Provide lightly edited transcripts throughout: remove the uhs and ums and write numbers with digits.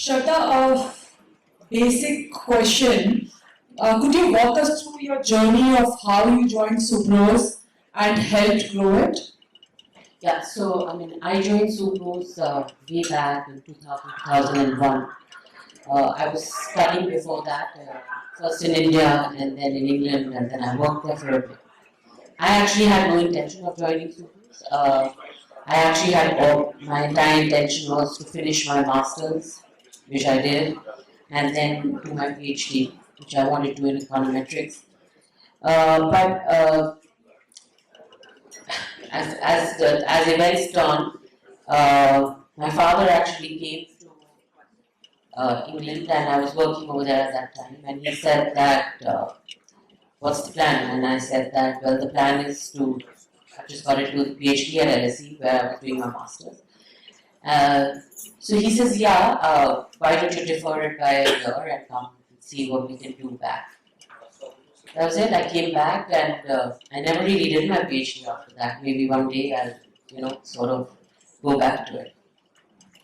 Shradha, a basic question. Could you walk us through your journey of how you joined Subros and helped grow it? Yeah, so I joined Subros way back in 2001. I was studying before that, first in India and then in England, and then I worked there for a bit. I actually had no intention of joining Subros. I actually had my entire intention was to finish my masters, which I did, and then do my PhD, which I wanted to do in econometrics. But as events turn, my father actually came to England, and I was working over there at that time, and he said that, what's the plan? And I said that, well, the plan is to, I just got to do the PhD at LSE where I was doing my master's. So he says, yeah, why don't you defer it by a year and come and see what we can do back. That was it. I came back and I never really did my PhD after that. Maybe one day I'll, sort of go back to it.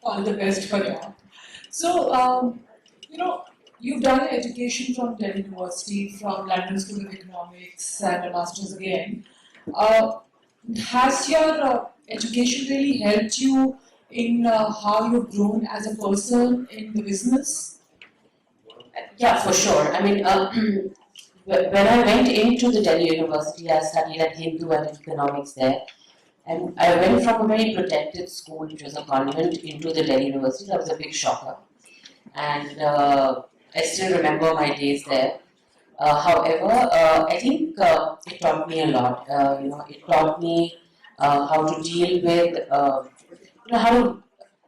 All the best for that. So, you've done your education from Delhi University, from London School of Economics, and a master's again. Has your education really helped you in how you've grown as a person in the business? Yeah, for sure. When I went into the Delhi University, I studied at Hindu and economics there. And I went from a very protected school, which was a convent, into the Delhi University. That was a big shocker. And I still remember my days there. However, I think it taught me a lot. It taught me how to deal with, how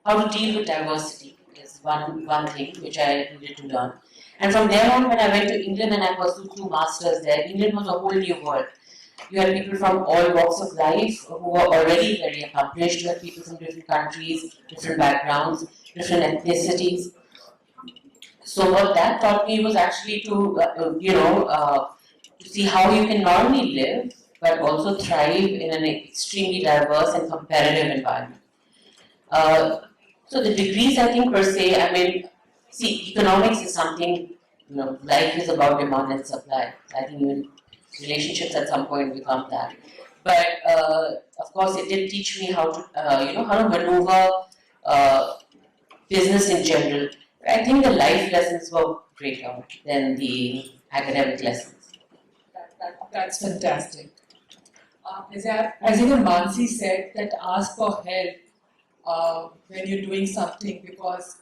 to deal with diversity is one thing which I needed to learn. And from there on, when I went to England and I pursued 2 masters there, England was a whole new world. You had people from all walks of life who were already very accomplished. You had people from different countries, different backgrounds, different ethnicities. So what that taught me was actually to see how you can not only live, but also thrive in an extremely diverse and competitive environment. So the degrees, I think, per se, economics is something, life is about demand and supply. I think even relationships at some point become that. But of course, it did teach me how to, how to maneuver business in general. I think the life lessons were greater than the academic lessons. That's fantastic. As even Mansi said, that ask for help when you're doing something, because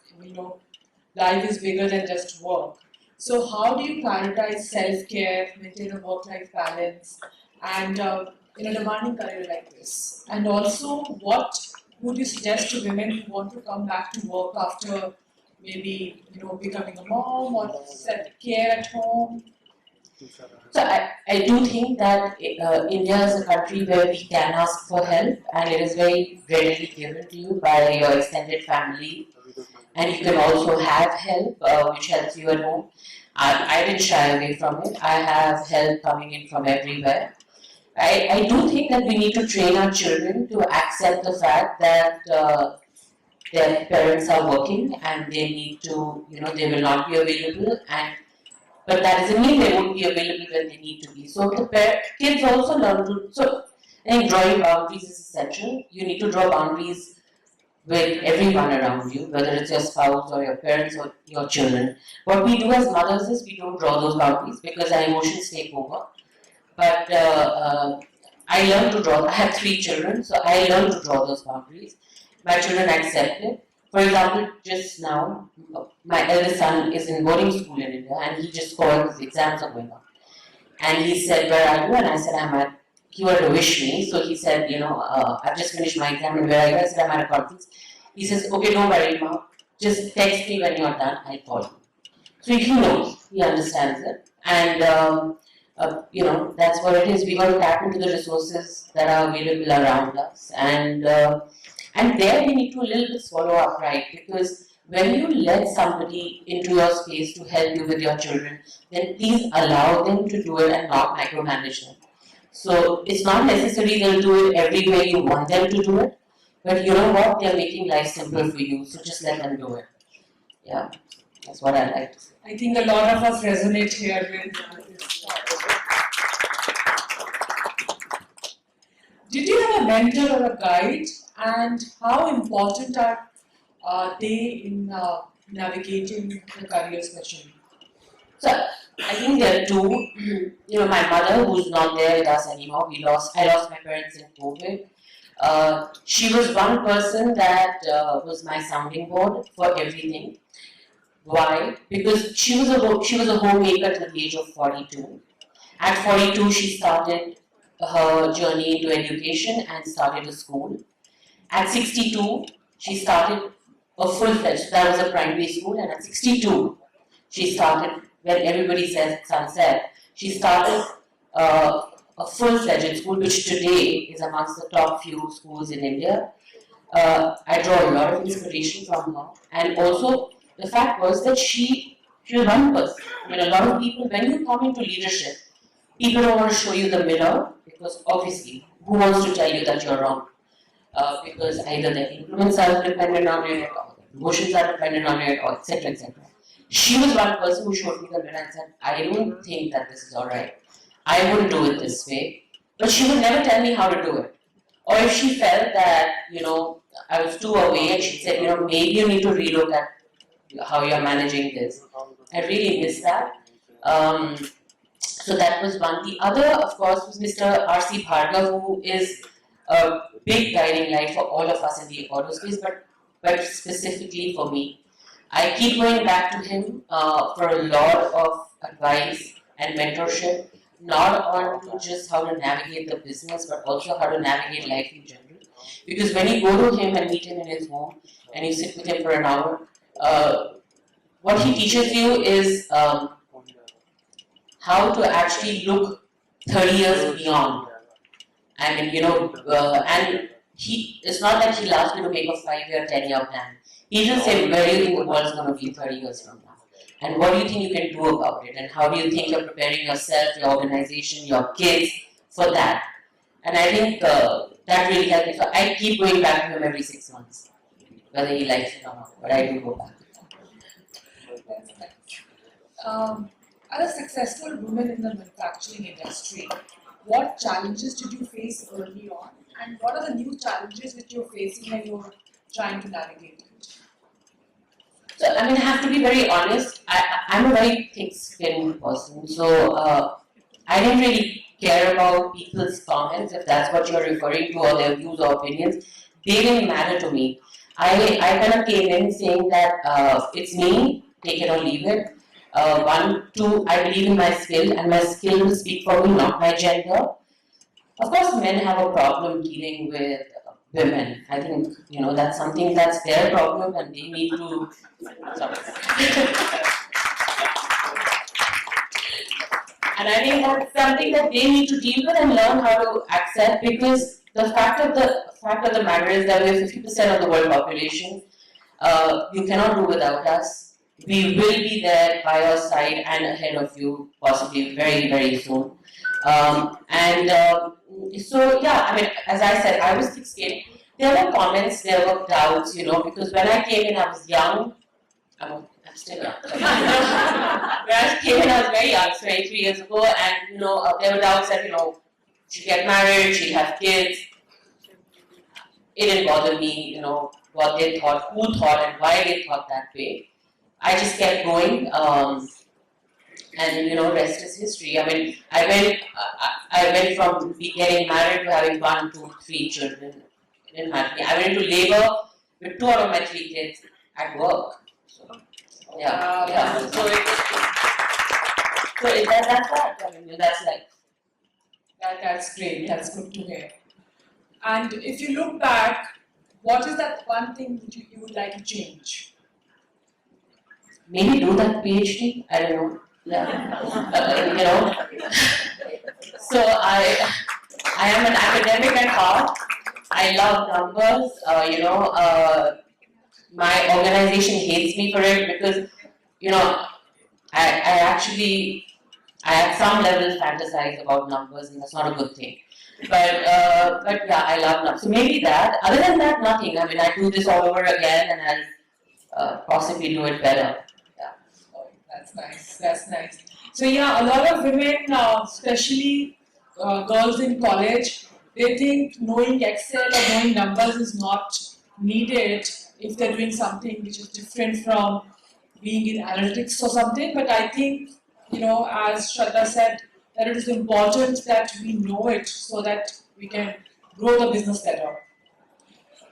life is bigger than just work. So how do you prioritize self-care, maintain a work-life balance, and in a demanding career like this? And also, what would you suggest to women who want to come back to work after maybe becoming a mom or self-care at home? So I do think that India is a country where we can ask for help, and it is very readily given to you by your extended family. And you can also have help, which helps you at home. I didn't shy away from it. I have help coming in from everywhere. I do think that we need to train our children to accept the fact that their parents are working and they need to, they will not be available, but that doesn't mean they won't be available when they need to be. So the kids also learn to, so I think drawing boundaries is essential. You need to draw boundaries with everyone around you, whether it's your spouse or your parents or your children. What we do as mothers is we don't draw those boundaries because our emotions take over. But I learned to draw, I have 3 children, so I learned to draw those boundaries. My children accept it. For example, just now, my eldest son is in boarding school in India and he just called, his exams are going on. And he said, where are you? And I said, I'm at, he wanted to wish me, so he said, I've just finished my exam and where are you? I said, I'm at a conference. He says, okay, don't worry, Mom, just text me when you're done, I'll call you. So he knows, he understands it. And, that's what it is. We got to tap into the resources that are available around us. And there we need to a little bit swallow our pride, because when you let somebody into your space to help you with your children, then please allow them to do it and not micromanage them. So it's not necessary they'll do it every way you want them to do it, but you know what, they're making life simple for you, so just let them do it. Yeah, that's what I like to say. I think a lot of us resonate here with this topic. Did you have a mentor or a guide, and how important are they in navigating the career, especially? So I think there are two. My mother, who's not there with us anymore. I lost my parents in COVID. She was one person that was my sounding board for everything. Why? Because she was a homemaker till the age of 42. At 42, she started her journey into education and started a school. At 62, she started a full-fledged, that was a primary school, and at 62, she started, when everybody says sunset, she started a full-fledged school, which today is amongst the top few schools in India. I draw a lot of inspiration from her. And also, the fact was that she was one person. A lot of people, when you come into leadership, people don't want to show you the mirror, because obviously, who wants to tell you that you're wrong? Because either the influence are dependent on it, or the emotions are dependent on it, or etc. etc. She was one person who showed me the mirror and said, I don't think that this is alright. I wouldn't do it this way. But she would never tell me how to do it. Or if she felt that, I was too away, and she said, maybe you need to relook at how you're managing this. I really miss that. So that was one. The other, of course, was Mr. R.C. Bhargav, who is a big guiding light for all of us in the auto space, but specifically for me. I keep going back to him for a lot of advice and mentorship, not on just how to navigate the business, but also how to navigate life in general. Because when you go to him and meet him in his home, and you sit with him for an hour, what he teaches you is how to actually look 30 years beyond. And it's not that he'll ask you to make a 5-year, 10-year plan. He just say, where do you think the world is going to be 30 years from now? And what do you think you can do about it? And how do you think you're preparing yourself, your organization, your kids for that? And I think that really helped me. So I keep going back to him every 6 months, whether he likes it or not, but I do go back. As a successful woman in the manufacturing industry, what challenges did you face early on, and what are the new challenges which you're facing and you're trying to navigate it? So, I have to be very honest, I'm a very thick-skinned person, so I didn't really care about people's comments, if that's what you're referring to, or their views or opinions. They didn't matter to me. I kind of came in saying that it's me, take it or leave it. 1, 2, I believe in my skill, and my skill will speak for me, not my gender. Of course, men have a problem dealing with women. I think, that's something that's their problem, and they need to. And I think that's something that they need to deal with and learn how to accept, because the fact of the matter is that we're 50% of the world population. You cannot do without us. We will be there by your side and ahead of you, possibly very, very soon. So yeah, as I said, I was 16. There were comments, there were doubts, because when I came in, I was young. I'm still young. When I came in, I was very young, 23 years ago, and there were doubts that she'd get married, she'd have kids. It didn't bother me, what they thought, who thought, and why they thought that way. I just kept going, and rest is history. I went from getting married to having 1, 2, 3 children. It didn't matter. I went into labor with 2 out of my 3 kids at work. So, yeah. So that's that. That's life. That's great. That's good to hear. And if you look back, what is that one thing that you would like to change? Maybe do that PhD. I don't know. Yeah. So I am an academic at heart. I love numbers. My organization hates me for it because, I at some level fantasize about numbers, and that's not a good thing. But yeah, I love numbers. So maybe that. Other than that, nothing. I do this all over again, and possibly do it better. Yeah. Oh, that's nice. That's nice. So yeah, a lot of women, especially girls in college, they think knowing Excel or knowing numbers is not needed if they're doing something which is different from being in analytics or something. But I think, as Shradha said, that it is important that we know it so that we can grow the business better.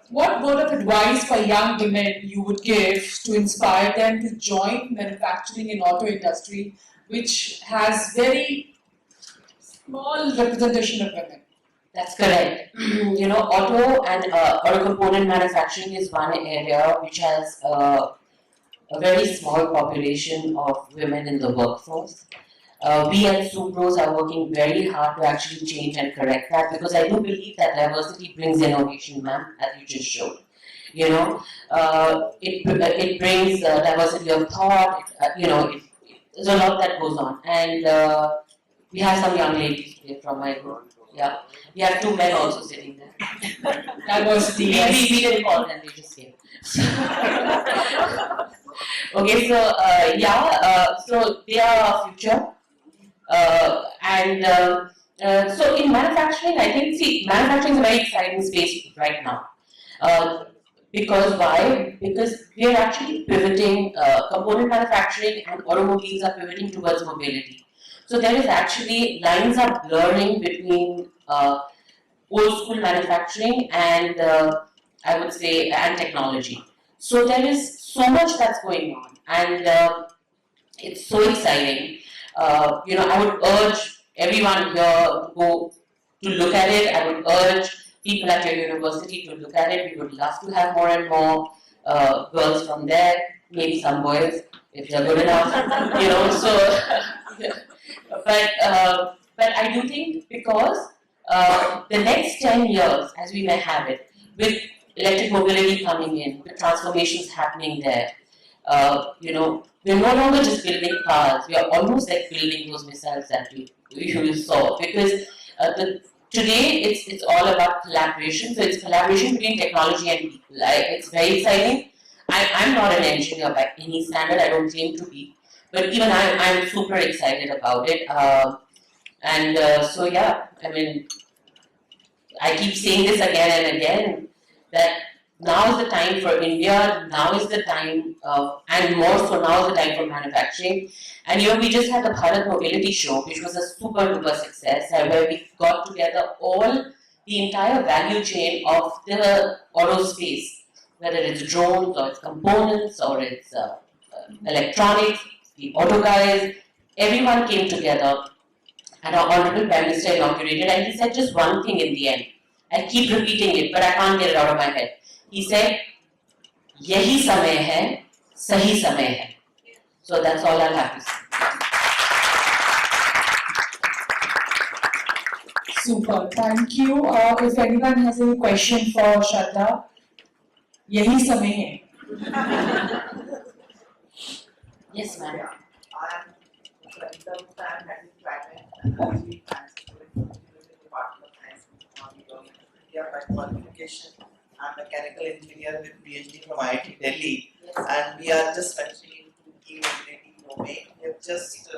What word of advice for young women you would give to inspire them to join manufacturing and auto industry, which has very small representation of women? That's correct. Auto and auto component manufacturing is one area which has a very small population of women in the workforce. We at Subros are working very hard to actually change and correct that, because I do believe that diversity brings innovation, ma'am, as you just showed. It brings diversity of thought. There's a lot that goes on, and we have some young ladies here from my group. Yeah, we have 2 men also sitting there. Diversity. We didn't call them; they just came. Okay, so they are our future. So in manufacturing, I think, manufacturing is a very exciting space right now. Because why? Because we are actually pivoting, component manufacturing and automobiles are pivoting towards mobility. So there is actually, lines are blurring between old school manufacturing and I would say, and technology. So there is so much that's going on, and it's so exciting. I would urge everyone here to look at it. I would urge people at your university to look at it. We would love to have more and more girls from there, maybe some boys if you're good enough. But I do think, because the next 10 years, as we may have it, with electric mobility coming in, with transformations happening there, we're no longer just building cars, we are almost like building those missiles that you saw. Because today it's all about collaboration, so it's collaboration between technology and people. It's very exciting. I'm not an engineer by any standard, I don't claim to be, but even I'm super excited about it. I keep saying this again and again, that now is the time for India, now is the time, and more so now is the time for manufacturing. And we just had the Bharat Mobility Show, which was a super duper success, where we got together the entire value chain of the auto space, whether it's drones or it's components or it's electronics, the auto guys, everyone came together. And our Honorable Prime Minister inaugurated, and he said just one thing in the end. I keep repeating it, but I can't get it out of my head. He said, "Yahi samay hai, sahi samay hai." So that's all I'll have to say. Super, thank you. If anyone has any question for Shradha, yahi samay hai. Yes, ma'am. By qualification, I'm a mechanical engineer with PhD from IIT Delhi, and we are just venturing into e-mobility domain. We have just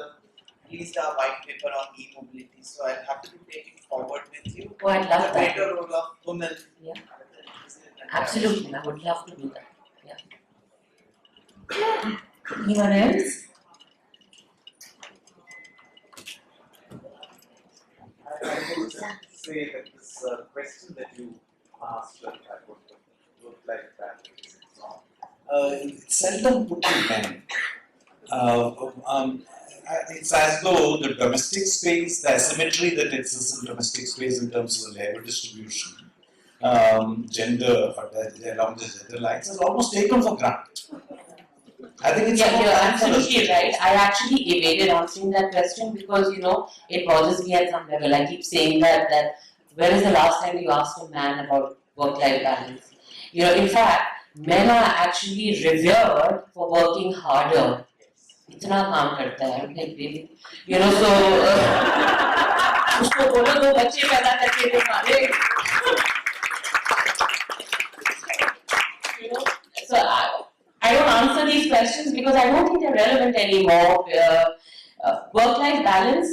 released our white paper on e-mobility, so I'll have to take it forward with you. Oh, I'd love the that. greater role of women. Yeah. Absolutely, I would love to do that. Yeah. Anyone else? I would say that this question that you asked, I would look like that. It's seldom put to men. It's as though the domestic space, the asymmetry that exists in domestic space in terms of the labor distribution, gender, along the gender lines, is almost taken for granted. I think it's you're absolutely right. I actually evaded answering that question because it bothers me at some level. I keep saying that when is the last time you asked a man about work-life balance? In fact, men are actually revered for working harder. इतना काम करता है, like really, so उसको बोलो 2 बच्चे पैदा करके दिखावे. So I don't questions because I don't think they're relevant anymore. Work-life balance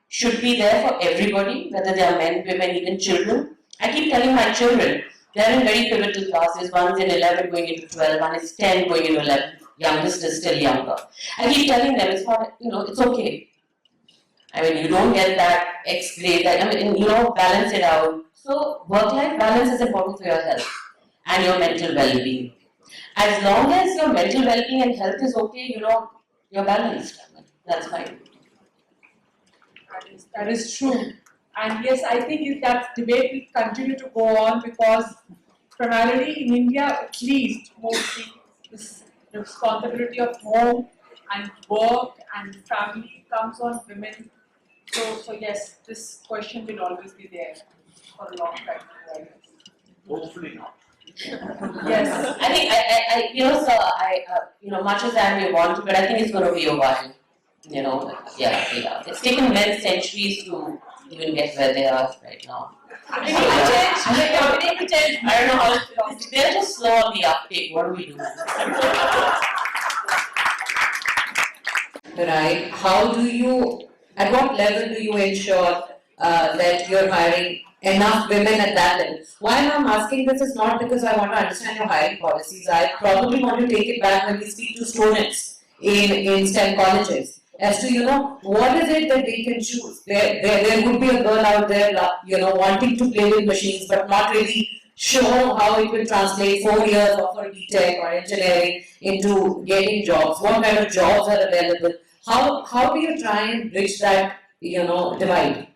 should be there for everybody, whether they are men, women, even children. I keep telling my children, they're in very pivotal classes. One is in 11 going into 12, one is 10 going into 11. Youngest is still younger. I keep telling them, it's not, it's okay. I mean, you don't get that X grade, balance it out. So, work-life balance is important for your health and your mental well-being. As long as your mental well-being and health is okay, you're balanced. That's fine. That is true. And yes, I think that debate will continue to go on because primarily in India, at least, mostly, this responsibility of home and work and family comes on women. So yes, this question will always be there for a long time. Hopefully not. Yes. I think, much as I may want to, but I think it's going to be a while. Yeah. It's taken men centuries to even get where they are right now. We need to change. I don't know how they're just slow on the uptake. What do we do? Right. At what level do you ensure that you're hiring enough women at that level? Why I'm asking this is not because I want to understand your hiring policies. I probably want to take it back when we speak to students in STEM colleges as to, what is it that they can choose? There would be a girl out there, wanting to play with machines but not really sure how it will translate 4 years of her BTech or engineering into getting jobs. What kind of jobs are available? How do you try and bridge that, divide?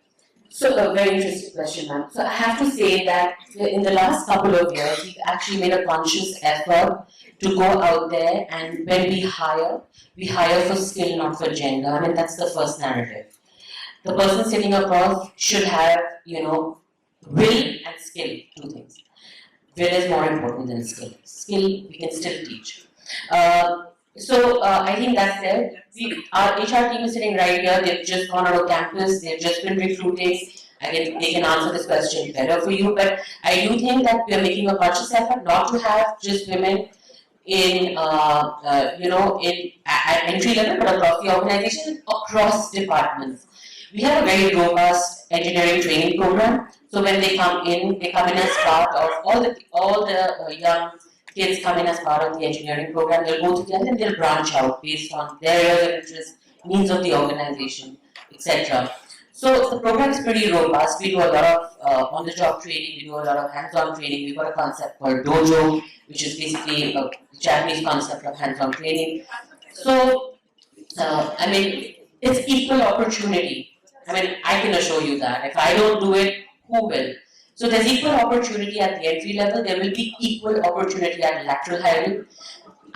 So a very interesting question, ma'am. So I have to say that in the last couple of years, we've actually made a conscious effort to go out there, and when we hire for skill, not for gender. I mean, that's the first narrative. The person sitting across should have, will and skill, two things. Will is more important than skill. Skill, we can still teach. I think that's there. Our HR team is sitting right here. They've just gone out of campus. They've just been recruiting. They can answer this question better for you. But I do think that we are making a conscious effort not to have just women in at entry level, but across the organization, across departments. We have a very robust engineering training program. So when they come in as part of all the young kids come in as part of the engineering program. They'll go together and they'll branch out based on their areas of interest, needs of the organization, etc. So the program is pretty robust. We do a lot of on-the-job training. We do a lot of hands-on training. We've got a concept called dojo, which is basically a Japanese concept of hands-on training. So, it's equal opportunity. I can assure you that. If I don't do it, who will? So there's equal opportunity at the entry level. There will be equal opportunity at lateral hiring.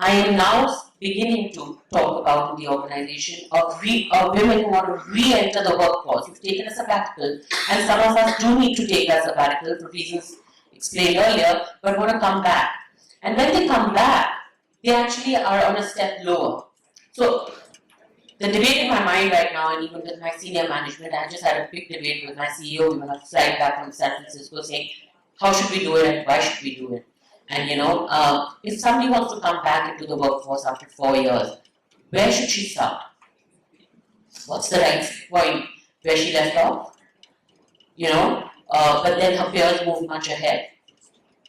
I am now beginning to talk about in the organization of women who want to re-enter the workforce, who've taken a sabbatical, and some of us do need to take a sabbatical for reasons explained earlier, but want to come back. And when they come back, they actually are on a step lower. So the debate in my mind right now, and even with my senior management, I just had a big debate with my CEO. We were on a flight back from San Francisco saying, how should we do it and why should we do it? And if somebody wants to come back into the workforce after 4 years, where should she start? What's the right point? Where she left off? But then her peers move much ahead.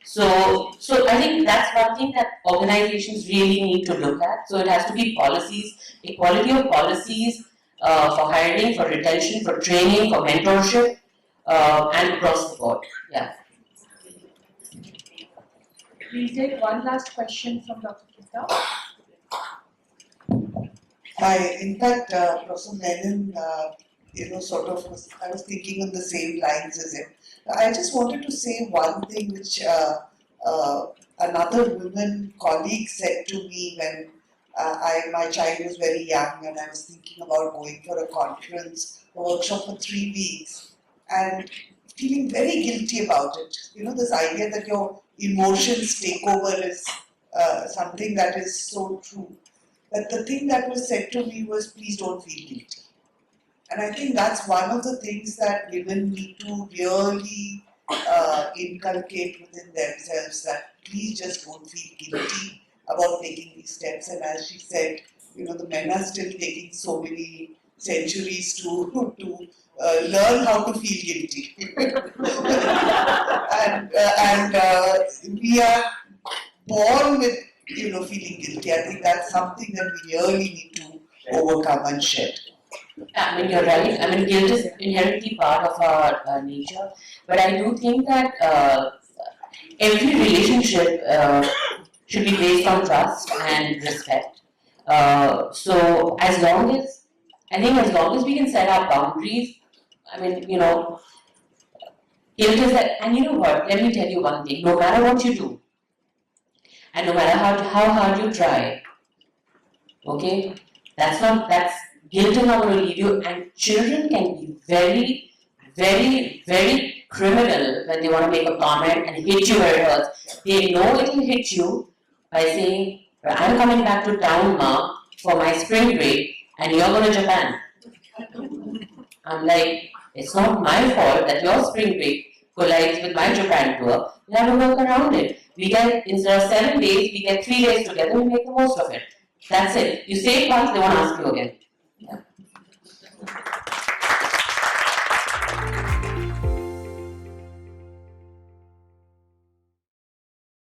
So I think that's one thing that organizations really need to look at. So it has to be policies, equality of policies for hiring, for retention, for training, for mentorship, and across the board. Yeah. We'll take one last question from Dr. Kita. In fact, Professor Menon, I was thinking on the same lines as him. I just wanted to say one thing which another woman colleague said to me when my child was very young and I was thinking about going for a conference, a workshop for 3 weeks, and feeling very guilty about it. This idea that your emotions take over is something that is so true. But the thing that was said to me was, please don't feel guilty. And I think that's one of the things that women need to really inculcate within themselves, that please just don't feel guilty about taking these steps. And as she said, the men are still taking so many centuries to learn how to feel guilty. and we are born with feeling guilty. I think that's something that we really need to overcome and shed. I mean, you're right. I mean, guilt is inherently part of our nature. But I do think that every relationship should be based on trust and respect. So as long as we can set our boundaries, I mean, guilt is that, and you know what, let me tell you one thing, no matter what you do, and no matter how hard you try, okay, guilt is not going to leave you, and children can be very, very, very criminal when they want to make a comment and hit you where it hurts. They know it will hit you by saying, I'm coming back to town, Ma, for my spring break, and you're going to Japan. I'm like, it's not my fault that your spring break collides with my Japan tour. We have to work around it. We get, instead of 7 days, we get 3 days together and make the most of it. That's it. You say it once, they won't ask you again.